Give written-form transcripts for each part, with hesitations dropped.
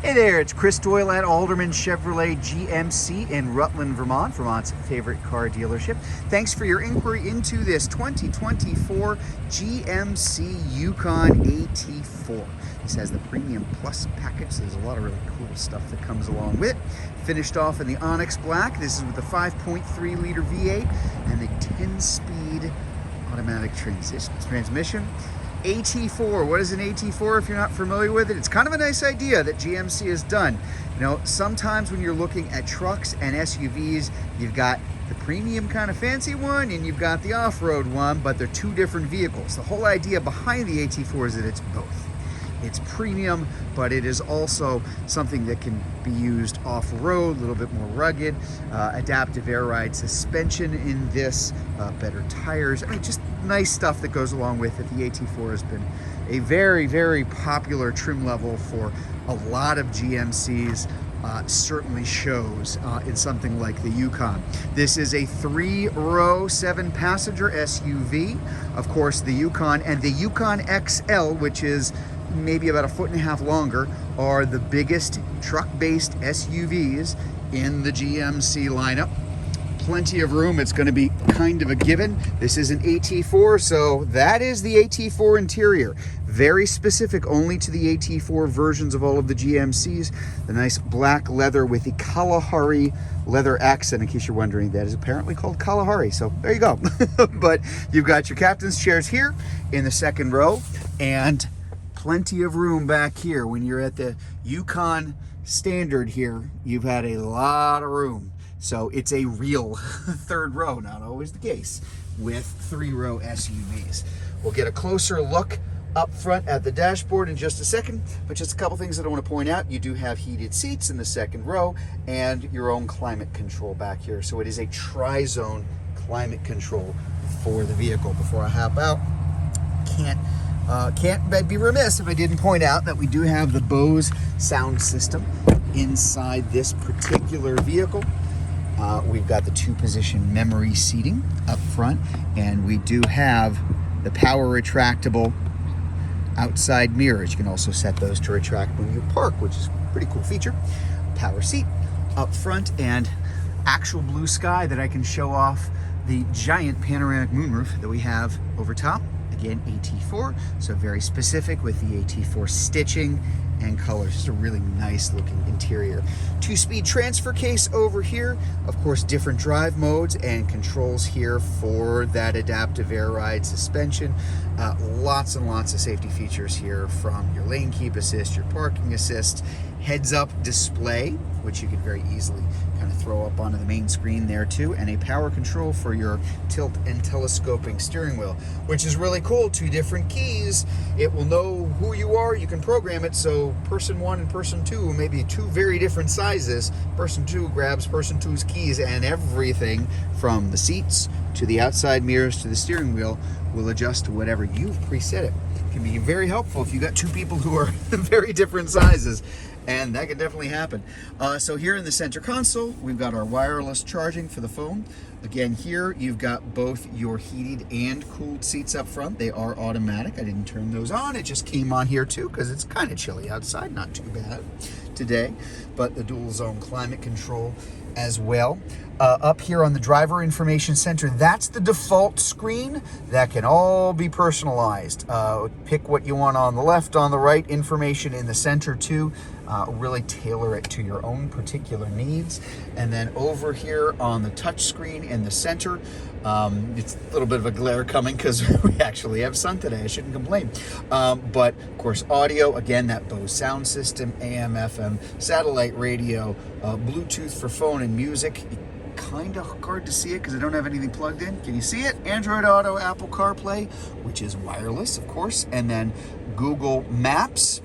Hey there, it's Chris Doyle at Alderman Chevrolet GMC in Rutland, Vermont, Vermont's favorite car dealership. Thanks for your inquiry into this 2024 GMC Yukon AT4. This has the Premium Plus package, so there's a lot of really cool stuff that comes along with it. Finished off in the Onyx Black. This is with the 5.3 liter V8 and the 10-speed automatic transmission. AT4, what is an AT4 if you're not familiar with it? It's kind of a nice idea that GMC has done. You know, sometimes when you're looking at trucks and SUVs, you've got the premium kind of fancy one and you've got the off-road one, but they're two different vehicles. The whole idea behind the AT4 is that it's both. It's premium, but it is also something that can be used off-road, a little bit more rugged, adaptive air ride suspension in this, better tires. I mean, just nice stuff that goes along with it. The AT4 has been a very, very popular trim level for a lot of GMCs. Certainly shows in something like the Yukon. This is a 3-row, 7-passenger SUV. Of course, the Yukon and the Yukon XL, which is maybe about 1.5 feet longer, are the biggest truck-based SUVs in the GMC lineup. Plenty of room. It's going to be kind of a given. This is an AT4, so that is the AT4 interior. Very specific only to the AT4 versions of all of the GMCs. The nice black leather with the Kalahari leather accent. In case you're wondering, that is apparently called Kalahari, so there you go. But you've got your captain's chairs here in the second row, and plenty of room back here. When you're at the Yukon standard here, you've had a lot of room. So it's a real third row, not always the case with 3-row SUVs. We'll get a closer look up front at the dashboard in just a second, but just a couple things that I want to point out. You do have heated seats in the second row and your own climate control back here. So it is a tri-zone climate control for the vehicle. Before I hop out, can't be remiss if I didn't point out that we do have the Bose sound system inside this particular vehicle. We've got the 2-position memory seating up front, and we do have the power retractable outside mirrors. You can also set those to retract when you park, which is a pretty cool feature. Power seat up front, and actual blue sky that I can show off the giant panoramic moonroof that we have over top. Again, AT4, so very specific with the AT4 stitching and colors. Just a really nice looking interior. 2-speed transfer case over here. Of course, different drive modes and controls here for that adaptive air ride suspension. Lots and lots of safety features here, from your lane keep assist, your parking assist, heads-up display, which you could very easily kind of throw up onto the main screen there too, and a power control for your tilt and telescoping steering wheel, which is really cool. 2 different keys. It will know who you are. You can program it so person 1 and person 2, maybe 2 very different sizes. Person 2 grabs person 2's keys, and everything from the seats to the outside mirrors to the steering wheel will adjust to whatever you've preset it. It can be very helpful if you got 2 people who are very different sizes, and that can definitely happen. So here in the center console, we've got our wireless charging for the phone. Again, here you've got both your heated and cooled seats up front. They are automatic. I didn't turn those on. It just came on here too because it's kind of chilly outside. Not too bad today, but the dual zone climate control as well. Up here on the driver information center, that's the default screen. That can all be personalized. Pick what you want on the left, on the right, information in the center too. Really tailor it to your own particular needs. And then over here on the touch screen in the center, it's a little bit of a glare coming because we actually have sun today. I shouldn't complain. But of course, audio, again, that Bose sound system, AM, FM, satellite radio, Bluetooth for phone and music. Kind of hard to see it because I don't have anything plugged in. Can you see it? Android Auto, Apple CarPlay, which is wireless, of course, and then Google Maps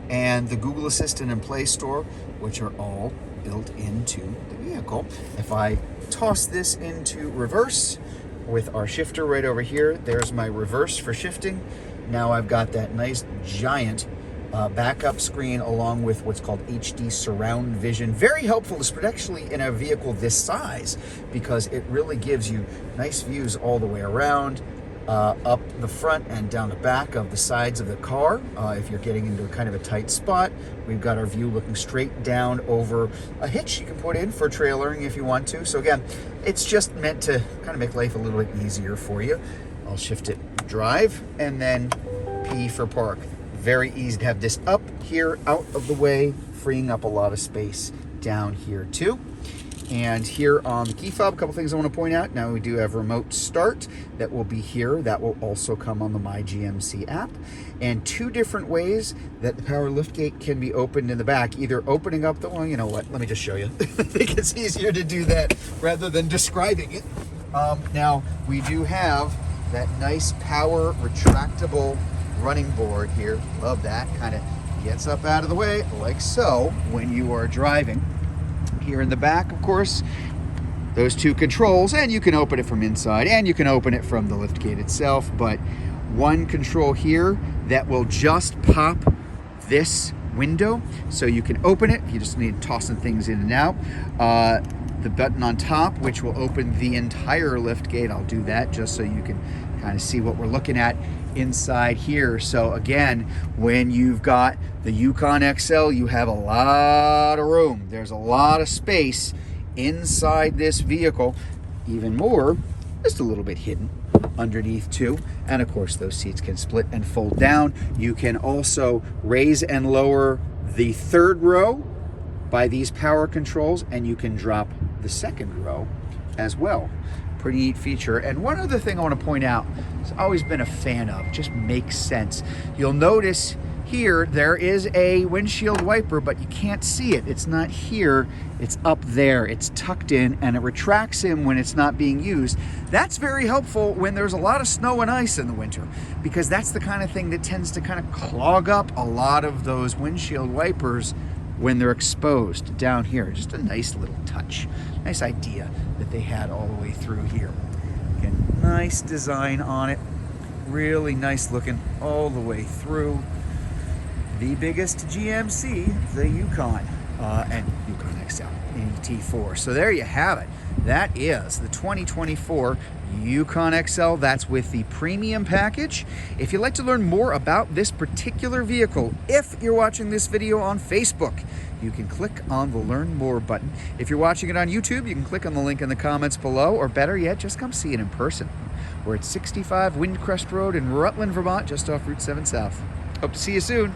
and the Google Assistant and Play Store, which are all built into the vehicle. If I toss this into reverse with our shifter right over here, there's my reverse for shifting. Now I've got that nice giant backup screen along with what's called HD surround vision. Very helpful, especially in a vehicle this size, because it really gives you nice views all the way around. up the front and down the back of the sides of the car. If you're getting into kind of a tight spot, we've got our view looking straight down over a hitch you can put in for trailering if you want to. So again, it's just meant to kind of make life a little bit easier for you. I'll shift it drive and then P for park. Very easy to have this up here, out of the way, freeing up a lot of space down here too. And here on the key fob, a couple things I want to point out. Now we do have remote start that will be here. That will also come on the My GMC app. And two different ways that the power liftgate can be opened in the back. Either opening up the, well, you know what, let me just show you. I think it's easier to do that rather than describing it. Now we do have that nice power retractable running board here. Love that. Kind of gets up out of the way like so when you are driving. Here in the back, of course, those two controls, and you can open it from inside and you can open it from the liftgate itself, but one control here that will just pop this window so you can open it. You just need tossing things in and out. The button on top, which will open the entire liftgate. I'll do that just so you can kind of see what we're looking at inside here. So again, when you've got the Yukon XL, you have a lot of room. There's a lot of space inside this vehicle. Even more, just a little bit hidden underneath too. And of course, those seats can split and fold down. You can also raise and lower the third row by these power controls, and you can drop the second row as well. Pretty neat feature. And one other thing I want to point out, it's always been a fan of, just makes sense. You'll notice here there is a windshield wiper, but you can't see it. It's not here, it's up there. It's tucked in and it retracts in when it's not being used. That's very helpful when there's a lot of snow and ice in the winter, because that's the kind of thing that tends to kind of clog up a lot of those windshield wipers when they're exposed down here. Just a nice little touch, nice idea that they had all the way through here. Again, nice design on it, really nice looking all the way through. The biggest GMC, the Yukon, and Yukon XL in T4. So there you have it. That is the 2024 Yukon XL. That's with the premium package. If you'd like to learn more about this particular vehicle, if you're watching this video on Facebook, you can click on the Learn More button. If you're watching it on YouTube, you can click on the link in the comments below, or better yet, just come see it in person. We're at 65 Windcrest Road in Rutland, Vermont, just off Route 7 South. Hope to see you soon.